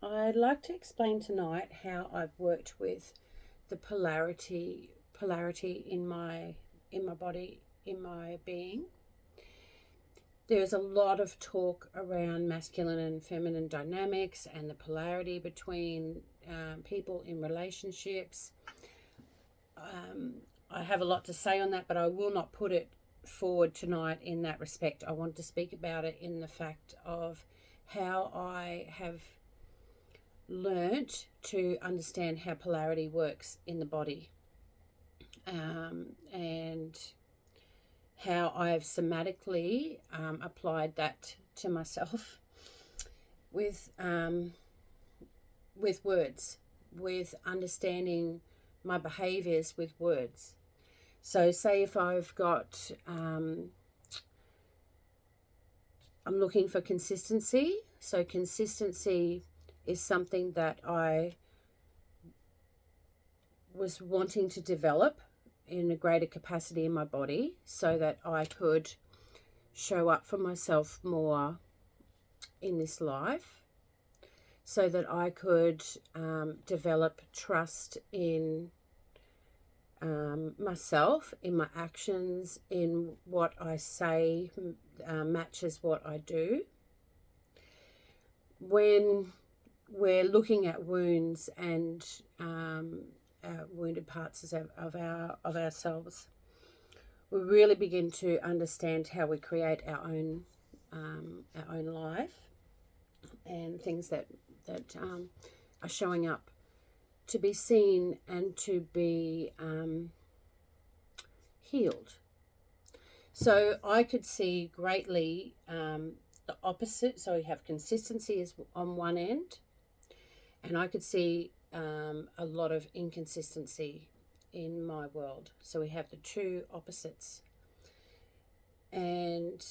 I'd like to explain tonight how I've worked with the polarity in my body, in my being. There's a lot of talk around masculine and feminine dynamics and the polarity between people in relationships. I have a lot to say on that, but I will not put it forward tonight in that respect. I want to speak about it in the fact of how I have learnt to understand how polarity works in the body, and how I've somatically applied that to myself with words, with understanding my behaviors with words. So say if I've got I'm looking for consistency. So consistency is something that I was wanting to develop in a greater capacity in my body so that I could show up for myself more in this life, so that I could develop trust in myself, in my actions, in what I say matches what I do. When we're looking at wounds and wounded parts of ourselves, we really begin to understand how we create our own life, and things that are showing up to be seen and to be healed. So I could see greatly the opposite. So we have consistency is on one end, and I could see a lot of inconsistency in my world. So we have the two opposites. And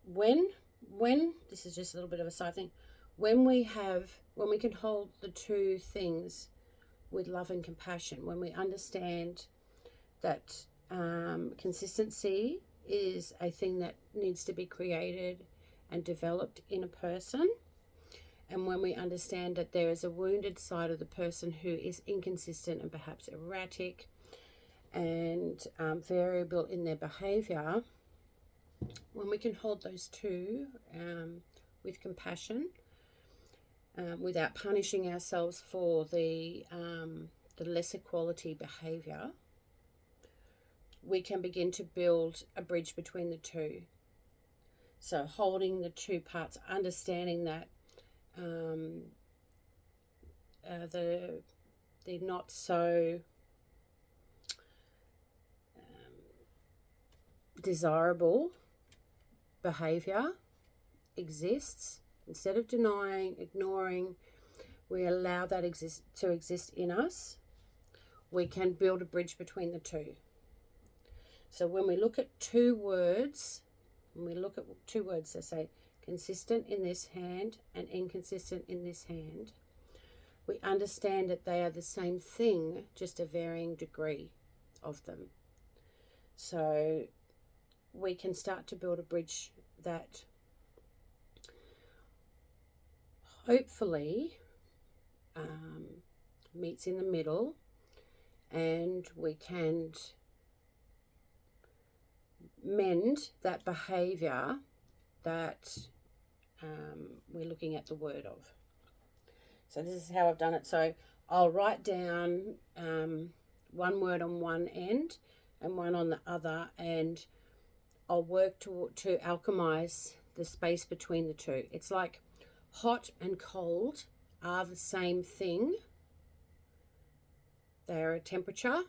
when this is just a little bit of a side thing, when we can hold the two things with love and compassion, when we understand that consistency is a thing that needs to be created and developed in a person, and when we understand that there is a wounded side of the person who is inconsistent and perhaps erratic and variable in their behavior, when we can hold those two with compassion, without punishing ourselves for the lesser quality behavior, we can begin to build a bridge between the two. So holding the two parts, understanding that the not so desirable behavior exists. Instead of denying, ignoring, we allow that to exist in us. We can build a bridge between the two. So when we look at two words, that say consistent in this hand and inconsistent in this hand, we understand that they are the same thing, just a varying degree of them. So we can start to build a bridge that hopefully meets in the middle, and we can mend that behavior that we're looking at the word of. So this is how I've done it. So I'll write down one word on one end and one on the other, and I'll work to alchemize the space between the two. It's like hot and cold are the same thing. They are a temperature.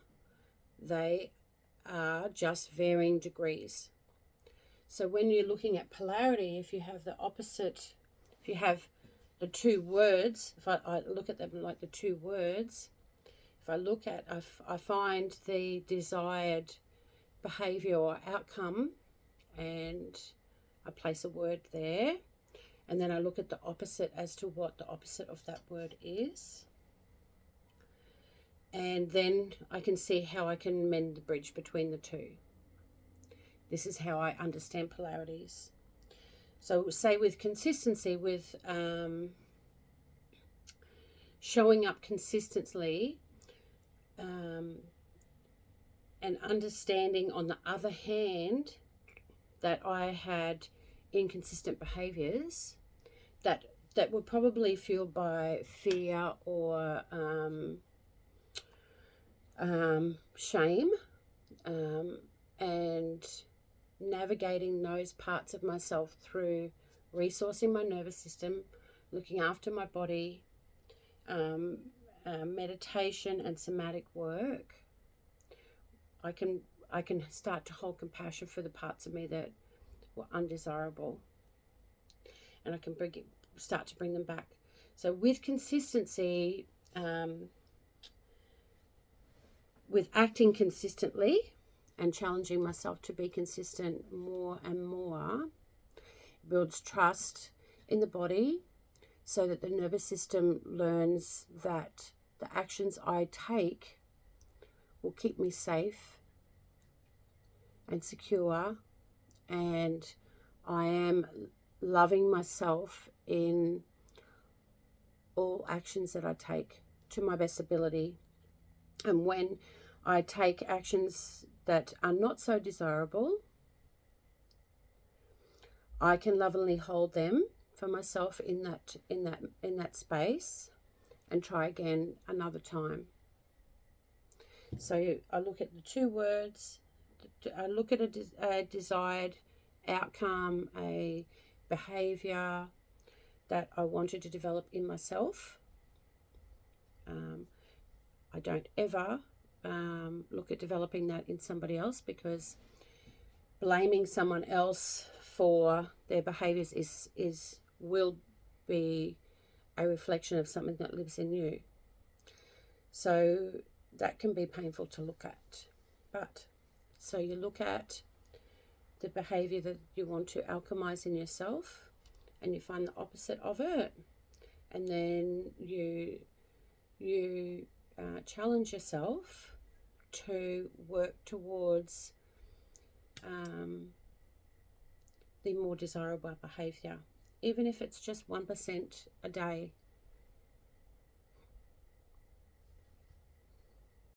They are just varying degrees. So when you're looking at polarity, if you have the opposite, if you have the two words, if I look at them like the two words, if I find the desired behavior or outcome, and I place a word there, and then I look at the opposite as to what the opposite of that word is, and then I can see how I can mend the bridge between the two. This is how I understand polarities. So say with consistency, with showing up consistently, and understanding on the other hand that I had inconsistent behaviors that were probably fueled by fear or shame, and navigating those parts of myself through resourcing my nervous system, looking after my body, meditation and somatic work. I can start to hold compassion for the parts of me that were undesirable, and I can start to bring them back. So with consistency, with acting consistently and challenging myself to be consistent more and more, builds trust in the body, so that the nervous system learns that the actions I take will keep me safe and secure, and I am loving myself in all actions that I take to my best ability. And when I take actions that are not so desirable, I can lovingly hold them for myself in that space and try again another time. So I look at the two words, I look at a desired outcome, a behavior that I wanted to develop in myself. I don't ever look at developing that in somebody else, because blaming someone else for their behaviors will be a reflection of something that lives in you. So that can be painful to look at. But so you look at the behavior that you want to alchemize in yourself, and you find the opposite of it, and then you challenge yourself to work towards the more desirable behavior, even if it's just 1% a day.